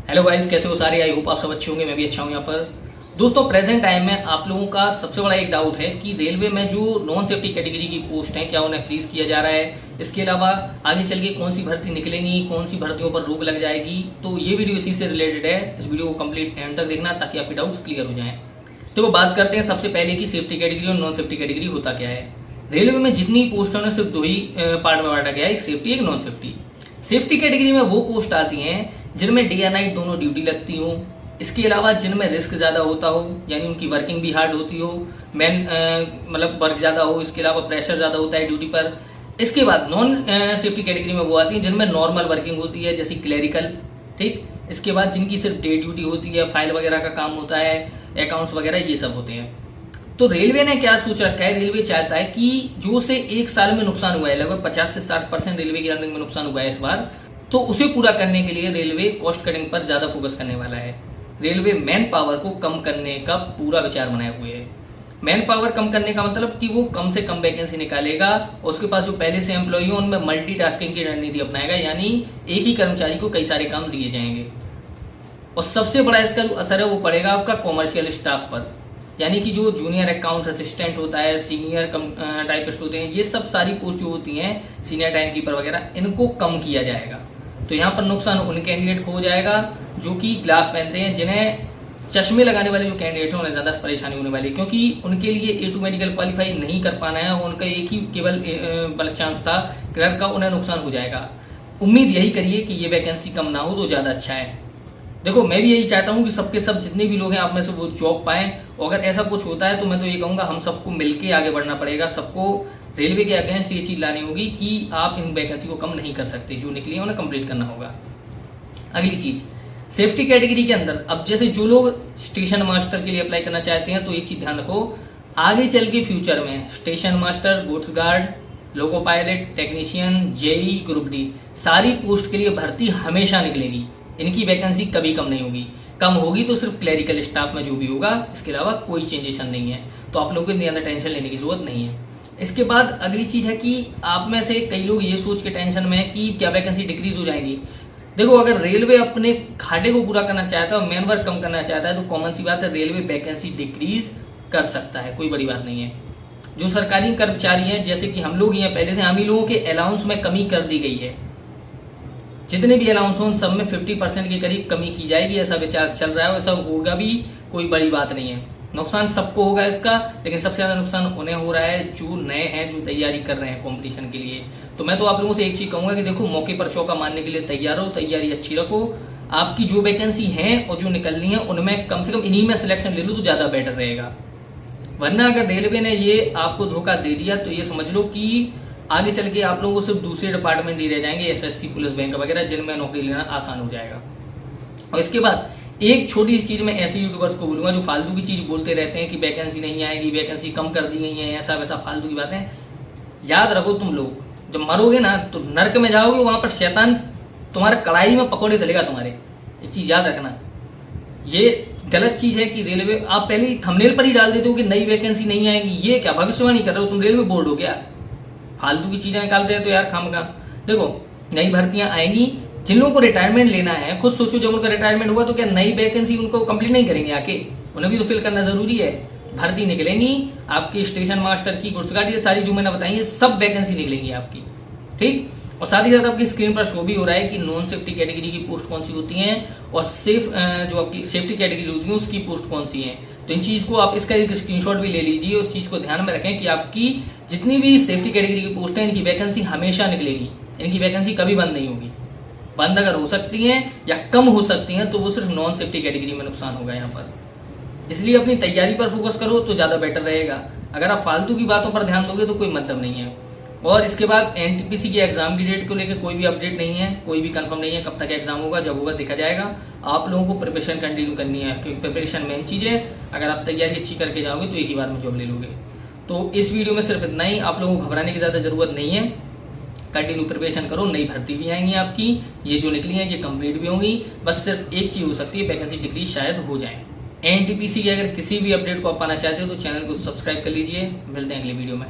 Hello guys, कैसे हो सारे। आई होप आप सब अच्छे होंगे, मैं भी अच्छा हूं यहाँ पर। दोस्तों, प्रेजेंट टाइम में आप लोगों का सबसे बड़ा एक डाउट है कि रेलवे में जो नॉन सेफ्टी कैटेगरी की पोस्ट हैं क्या उन्हें फ्रीज किया जा रहा है। इसके अलावा आगे चल के कौन सी भर्ती निकलेंगी, कौन सी भर्तियों पर रोक लग जाएगी। तो ये वीडियो इसी से रिलेटेड है। इस वीडियो को कंप्लीट एंड तक देखना ताकि आपके डाउट्स क्लियर हो जाएं। तो बात करते हैं सबसे पहले कि सेफ्टी कैटेगरी और नॉन सेफ्टी कैटेगरी होता क्या है। रेलवे में जितनी पोस्टों ने सिर्फ दो ही पार्ट में बांटा गया है, एक सेफ्टी एक नॉन सेफ्टी। सेफ्टी कैटेगरी में वो पोस्ट आती हैं जिनमें डे या नाइट दोनों ड्यूटी लगती हो। इसके अलावा जिनमें रिस्क ज़्यादा होता हो, यानी उनकी वर्किंग भी हार्ड होती हो, मैन मतलब वर्क ज़्यादा हो, इसके अलावा प्रेशर ज़्यादा होता है ड्यूटी पर। इसके बाद नॉन सेफ्टी कैटेगरी में वो आती हैं जिनमें नॉर्मल वर्किंग होती है, जैसे क्लेरिकल, ठीक। इसके बाद जिनकी सिर्फ डे ड्यूटी होती है, फाइल वगैरह का काम होता है, अकाउंट्स वगैरह ये सब होते हैं। तो रेलवे ने क्या सोच रखा है, रेलवे चाहता है कि जो से एक साल में नुकसान हुआ है, लगभग 50 से 60% रेलवे की अर्निंग में नुकसान हुआ है इस बार, तो उसे पूरा करने के लिए रेलवे कॉस्ट कटिंग पर ज़्यादा फोकस करने वाला है। रेलवे मैन पावर को कम करने का पूरा विचार बनाए हुए है। मैन पावर कम करने का मतलब कि वो कम से कम वैकेंसी निकालेगा और उसके पास जो पहले से एम्प्लॉई हो उनमें मल्टीटास्किंग की रणनीति अपनाएगा, यानी एक ही कर्मचारी को कई सारे काम दिए जाएंगे। और सबसे बड़ा इसका जो असर है वो पड़ेगा आपका कॉमर्शियल स्टाफ पर, यानी कि जो जूनियर अकाउंट असिस्टेंट होता है, सीनियर टाइपिस्ट होते हैं, ये सब सारी पोस्ट जो होती हैं, सीनियर टाइम कीपर वगैरह, इनको कम किया जाएगा। तो यहाँ पर नुकसान उन कैंडिडेट को हो जाएगा जो कि ग्लास पहनते हैं, जिन्हें चश्मे लगाने वाले जो कैंडिडेट हैं उन्हें ज़्यादा परेशानी होने वाली है, क्योंकि उनके लिए A2 मेडिकल क्वालिफाई नहीं कर पाना है। उनका एक ही केवल चांस था क्लर्क का, उन्हें नुकसान हो जाएगा। उम्मीद यही करिए कि ये वैकेंसी कम ना हो तो ज़्यादा अच्छा है। देखो, मैं भी यही चाहता हूँ कि सबके सब जितने भी लोग हैं आप में से वो जॉब पाएं, और अगर ऐसा कुछ होता है तो मैं तो ये कहूँगा हम सबको मिलके आगे बढ़ना पड़ेगा। सबको रेलवे के अगेंस्ट ये चीज़ लानी होगी कि आप इन वैकेंसी को कम नहीं कर सकते, जो निकली है उन्हें कंप्लीट करना होगा। अगली चीज़, सेफ्टी कैटेगरी के अंदर अब जैसे जो लोग स्टेशन मास्टर के लिए अप्लाई करना चाहते हैं तो एक चीज़ ध्यान रखो, आगे चल के फ्यूचर में station master, goods guard, loco pilot, technician, JE, group D, सारी पोस्ट के लिए भर्ती हमेशा निकलेगी। इनकी वैकेंसी कभी कम नहीं होगी। कम होगी तो सिर्फ क्लरिकल स्टाफ में जो भी होगा, इसके अलावा कोई चेंजेशन नहीं है। तो आप लोगों को इतनी ज़्यादा टेंशन लेने की जरूरत नहीं है। इसके बाद अगली चीज़ है कि आप में से कई लोग ये सोच के टेंशन में है कि क्या वैकेंसी डिक्रीज हो जाएगी। देखो, अगर रेलवे अपने घाटे को पूरा करना चाहता है और मैन वर्क कम करना चाहता है तो कॉमन सी बात है, रेलवे वैकेंसी डिक्रीज कर सकता है, कोई बड़ी बात नहीं है। जो सरकारी कर्मचारी हैं, जैसे कि हम लोग ही हैं, पहले से हम ही लोगों के अलाउंस में कमी कर दी गई है। जितने भी अलाउंस हों सब में 50% के करीब कमी की जाएगी, ऐसा विचार चल रहा है और सब होगा भी, कोई बड़ी बात नहीं है। नुकसान सबको होगा इसका, लेकिन सबसे ज़्यादा नुकसान उन्हें हो रहा है जो नए हैं, जो तैयारी कर रहे हैं कंपटीशन के लिए। तो मैं तो आप लोगों से एक चीज़ कहूँगा कि देखो, मौके पर चौका मारने के लिए तैयार हो, तैयारी अच्छी रखो। आपकी जो वैकेंसी हैं और जो निकलनी है उनमें कम से कम इन्हीं में सिलेक्शन ले लो तो ज़्यादा बेटर रहेगा। वरना अगर रेलवे ने ये आपको धोखा दे दिया तो ये समझ लो कि आगे चल के आप लोगों को सिर्फ दूसरे डिपार्टमेंट ही रह जाएंगे, SSC, पुलिस, बैंक वगैरह, जिनमें नौकरी लेना आसान हो जाएगा। और इसके बाद एक छोटी सी चीज़ मैं ऐसे यूट्यूबर्स को बोलूँगा जो फालतू की चीज़ बोलते रहते हैं कि वैकेंसी नहीं आएगी, वैकेंसी कम कर दी गई है, ऐसा वैसा फालतू की बातें। याद रखो, तुम लोग जब मरोगे ना तो नर्क में जाओगे, वहाँ पर शैतान तुम्हारे कलाई में पकौड़े तलेगा तुम्हारे। एक चीज़ याद रखना, ये गलत चीज़ है कि रेलवे, आप पहले ही थंबनेल पर ही डाल देते हो कि नई वैकेंसी नहीं आएगी। ये क्या भविष्यवाणी कर रहे हो तुम? रेलवे बोर्ड हो क्या? फालतू की चीज़ें निकालते हैं तो यार खामखा। देखो, नई भर्तियां आएंगी, जिन लोगों को रिटायरमेंट लेना है, खुद सोचो, जब उनका रिटायरमेंट हुआ तो क्या नई वैकेंसी उनको कंप्लीट नहीं करेंगे आके? उन्हें भी तो फिल करना जरूरी है। भर्ती निकलेंगी आपकी स्टेशन मास्टर की, गुड्स गार्ड, ये सारी जो मैंने बताई है सब वैकेंसी निकलेंगी आपकी, ठीक। और साथ ही साथ आपकी स्क्रीन पर शो भी हो रहा है कि नॉन सेफ्टी कैटेगरी की पोस्ट कौन सी होती हैं और जो आपकी सेफ्टी कैटेगरी होती है उसकी पोस्ट कौन सी है। तो इन चीज़ को आप इसका एक स्क्रीनशॉट भी ले लीजिए, उस चीज़ को ध्यान में रखें कि आपकी जितनी भी सेफ्टी कैटेगरी की पोस्ट है, इनकी वैकेंसी हमेशा निकलेगी। इनकी वैकेंसी कभी बंद नहीं होगी। बंद अगर हो सकती हैं या कम हो सकती हैं तो वो सिर्फ नॉन सेफ्टी कैटेगरी में नुकसान होगा यहाँ पर। इसलिए अपनी तैयारी पर फोकस करो तो ज़्यादा बेटर रहेगा। अगर आप फालतू की बातों पर ध्यान दोगे तो कोई मतलब नहीं है। और इसके बाद NTPC के एग्जाम की डेट को लेकर कोई भी अपडेट नहीं है, कोई भी कंफर्म नहीं है कब तक एग्जाम होगा। जब होगा देखा जाएगा। आप लोगों को प्रिपरेशन कंटिन्यू करनी है, क्योंकि प्रिपरेशन मेन चीज़ है। अगर आप तैयारी अच्छी करके जाओगे तो एक ही बार में जॉब ले लोगे। तो इस वीडियो में सिर्फ इतना ही, आप लोगों को घबराने की ज़्यादा ज़रूरत नहीं है। कंटिन्यू प्रिपरेशन करो, नई भर्ती भी आएंगी आपकी, ये जो निकली हैं ये कंप्लीट भी होंगी। बस सिर्फ एक चीज़ हो सकती है, वैकेंसी डिक्रीज शायद हो जाए। NTPC की अगर किसी भी अपडेट को आप पाना चाहते हो तो चैनल को सब्सक्राइब कर लीजिए। मिलते हैं अगली वीडियो में।